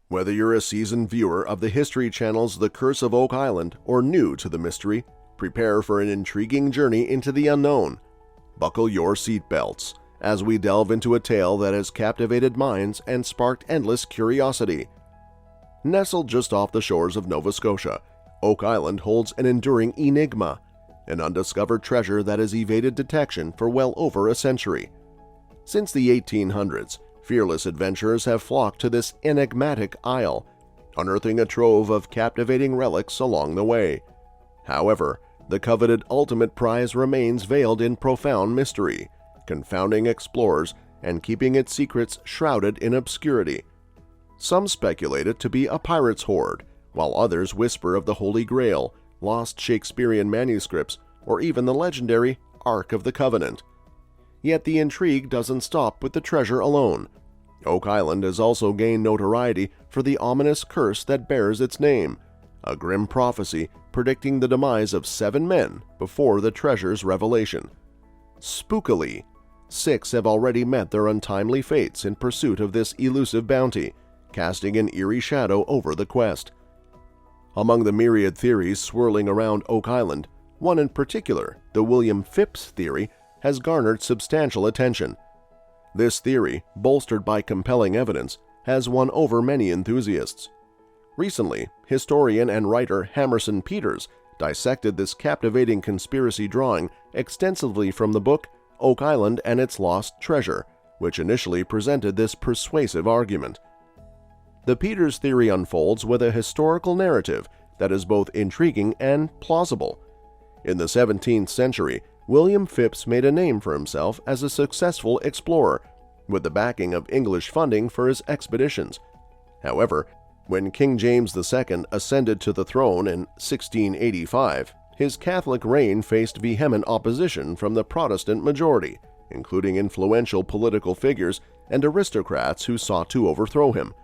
Whether you're a seasoned viewer of the History Channel's The Curse of Oak Island or new to the mystery, prepare for an intriguing journey into the unknown. Buckle your seatbelts as we delve into a tale that has captivated minds and sparked endless curiosity. Nestled just off the shores of Nova Scotia, Oak Island holds an enduring enigma, an undiscovered treasure that has evaded detection for well over a century. Since the 1800s, fearless adventurers have flocked to this enigmatic isle, unearthing a trove of captivating relics along the way. However, the coveted ultimate prize remains veiled in profound mystery, confounding explorers and keeping its secrets shrouded in obscurity. Some speculate it to be a pirate's hoard, while others whisper of the Holy Grail, lost Shakespearean manuscripts, or even the legendary Ark of the Covenant. Yet the intrigue doesn't stop with the treasure alone. Oak Island has also gained notoriety for the ominous curse that bears its name, a grim prophecy predicting the demise of 7 men before the treasure's revelation. Spookily, 6 have already met their untimely fates in pursuit of this elusive bounty, casting an eerie shadow over the quest. Among the myriad theories swirling around Oak Island, one in particular, the William Phipps theory, has garnered substantial attention. This theory, bolstered by compelling evidence, has won over many enthusiasts. Recently, historian and writer Hammerson Peters dissected this captivating conspiracy drawing extensively from the book Oak Island and Its Lost Treasure, which initially presented this persuasive argument. The Peters theory unfolds with a historical narrative that is both intriguing and plausible. In the 17th century, William Phipps made a name for himself as a successful explorer, with the backing of English funding for his expeditions. However, when King James II ascended to the throne in 1685, his Catholic reign faced vehement opposition from the Protestant majority, including influential political figures and aristocrats who sought to overthrow him.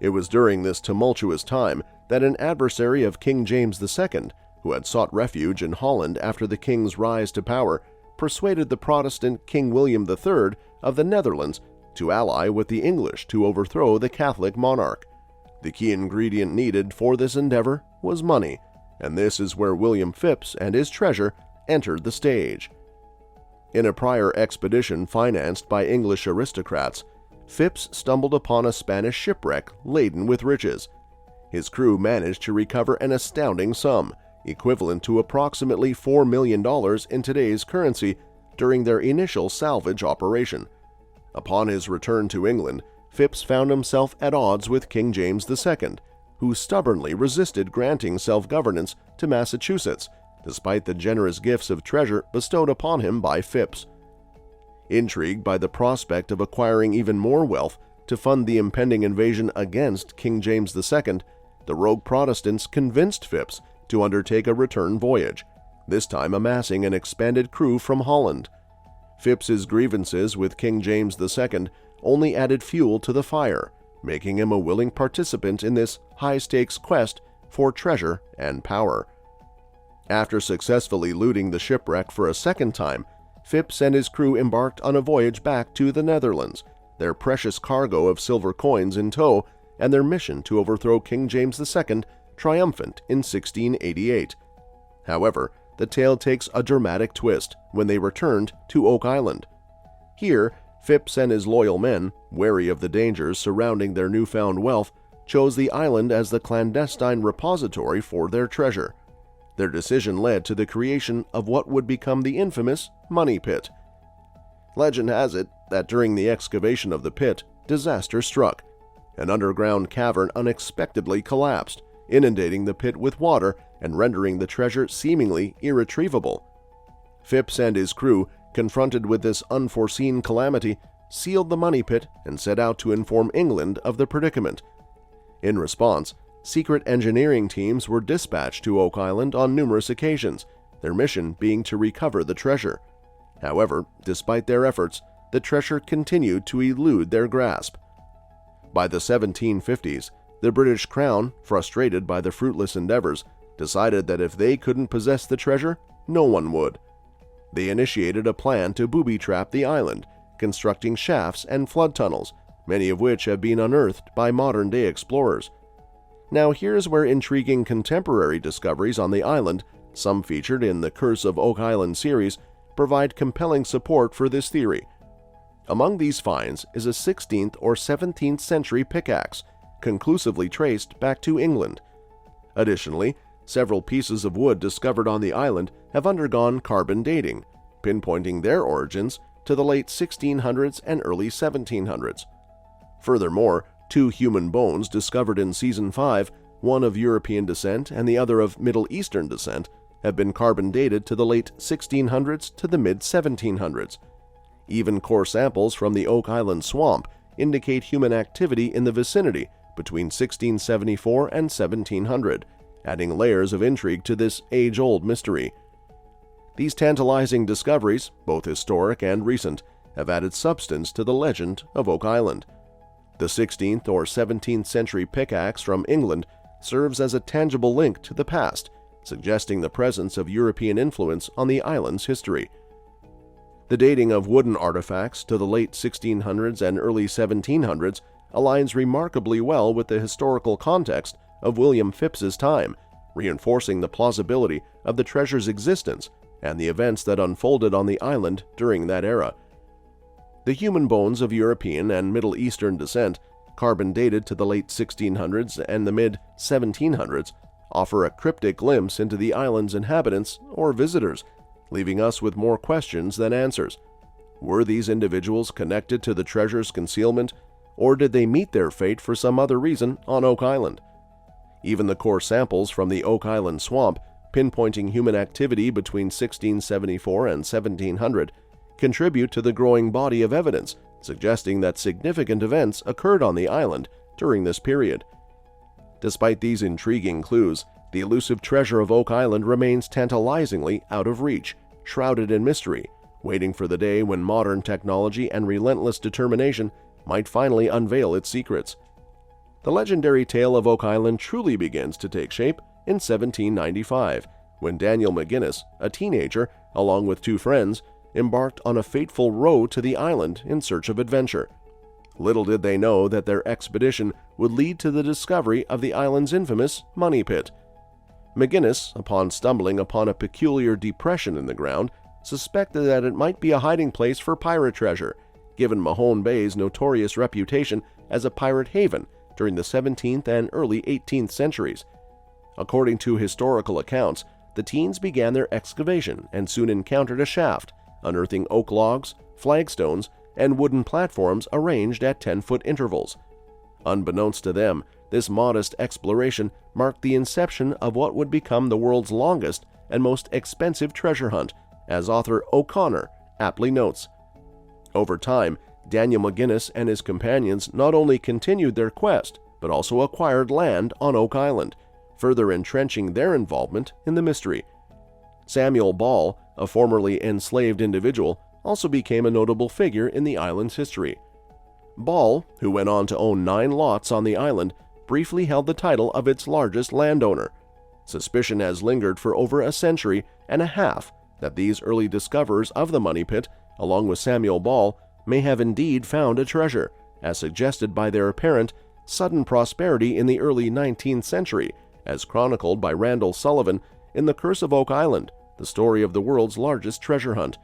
It was during this tumultuous time that an adversary of King James II, who had sought refuge in Holland after the king's rise to power, persuaded the Protestant King William III of the Netherlands to ally with the English to overthrow the Catholic monarch. The key ingredient needed for this endeavor was money, and this is where William Phipps and his treasure entered the stage. In a prior expedition financed by English aristocrats, Phipps stumbled upon a Spanish shipwreck laden with riches. His crew managed to recover an astounding sum, equivalent to approximately $4 million in today's currency, during their initial salvage operation. Upon his return to England, Phipps found himself at odds with King James II, who stubbornly resisted granting self-governance to Massachusetts, despite the generous gifts of treasure bestowed upon him by Phipps. Intrigued by the prospect of acquiring even more wealth to fund the impending invasion against King James II, the rogue Protestants convinced Phipps to undertake a return voyage, this time amassing an expanded crew from Holland. Phipps's grievances with King James II only added fuel to the fire, making him a willing participant in this high-stakes quest for treasure and power. After successfully looting the shipwreck for a second time, Phipps and his crew embarked on a voyage back to the Netherlands, their precious cargo of silver coins in tow, and their mission to overthrow King James II triumphant in 1688. However, the tale takes a dramatic twist when they returned to Oak Island. Here, Phipps and his loyal men, wary of the dangers surrounding their newfound wealth, chose the island as the clandestine repository for their treasure. Their decision led to the creation of what would become the infamous Money Pit. Legend has it that during the excavation of the pit, disaster struck. An underground cavern unexpectedly collapsed, inundating the pit with water and rendering the treasure seemingly irretrievable. Phipps and his crew, confronted with this unforeseen calamity, sealed the money pit and set out to inform England of the predicament. In response, secret engineering teams were dispatched to Oak Island on numerous occasions, their mission being to recover the treasure. However, despite their efforts, the treasure continued to elude their grasp. By the 1750s, the British Crown, frustrated by the fruitless endeavors, decided that if they couldn't possess the treasure, no one would. They initiated a plan to booby-trap the island, constructing shafts and flood tunnels, many of which have been unearthed by modern-day explorers. Now here's where intriguing contemporary discoveries on the island, some featured in the Curse of Oak Island series, provide compelling support for this theory. Among these finds is a 16th or 17th century pickaxe, conclusively traced back to England. Additionally, several pieces of wood discovered on the island have undergone carbon dating, pinpointing their origins to the late 1600s and early 1700s. Furthermore, two human bones discovered in Season 5, one of European descent and the other of Middle Eastern descent, have been carbon dated to the late 1600s to the mid-1700s. Even core samples from the Oak Island swamp indicate human activity in the vicinity between 1674 and 1700, adding layers of intrigue to this age-old mystery. These tantalizing discoveries, both historic and recent, have added substance to the legend of Oak Island. The 16th or 17th century pickaxe from England serves as a tangible link to the past, suggesting the presence of European influence on the island's history. The dating of wooden artifacts to the late 1600s and early 1700s aligns remarkably well with the historical context of William Phipps's time, reinforcing the plausibility of the treasure's existence and the events that unfolded on the island during that era. The human bones of European and Middle Eastern descent, carbon dated to the late 1600s and the mid-1700s, offer a cryptic glimpse into the island's inhabitants or visitors, leaving us with more questions than answers. Were these individuals connected to the treasure's concealment, or did they meet their fate for some other reason on Oak Island? Even the core samples from the Oak Island swamp, pinpointing human activity between 1674 and 1700, contribute to the growing body of evidence, suggesting that significant events occurred on the island during this period. Despite these intriguing clues, the elusive treasure of Oak Island remains tantalizingly out of reach, shrouded in mystery, waiting for the day when modern technology and relentless determination might finally unveil its secrets. The legendary tale of Oak Island truly begins to take shape in 1795, when Daniel McGinnis, a teenager, along with two friends, embarked on a fateful row to the island in search of adventure. Little did they know that their expedition would lead to the discovery of the island's infamous money pit. McGinnis, upon stumbling upon a peculiar depression in the ground, suspected that it might be a hiding place for pirate treasure, given Mahone Bay's notorious reputation as a pirate haven during the 17th and early 18th centuries. According to historical accounts, the teens began their excavation and soon encountered a shaft, unearthing oak logs, flagstones, and wooden platforms arranged at 10-foot intervals. Unbeknownst to them, this modest exploration marked the inception of what would become the world's longest and most expensive treasure hunt, as author O'Connor aptly notes. Over time, Daniel McGinnis and his companions not only continued their quest, but also acquired land on Oak Island, further entrenching their involvement in the mystery. Samuel Ball, a formerly enslaved individual, also became a notable figure in the island's history. Ball, who went on to own 9 lots on the island, briefly held the title of its largest landowner. Suspicion has lingered for over a century and a half that these early discoverers of the money pit, along with Samuel Ball, may have indeed found a treasure, as suggested by their apparent sudden prosperity in the early 19th century, as chronicled by Randall Sullivan in The Curse of Oak Island, the story of the world's largest treasure hunt.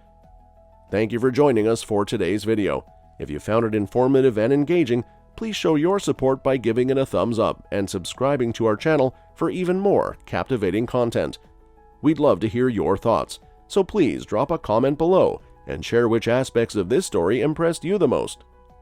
Thank you for joining us for today's video. If you found it informative and engaging, please show your support by giving it a thumbs up and subscribing to our channel for even more captivating content. We'd love to hear your thoughts, so please drop a comment below and share which aspects of this story impressed you the most.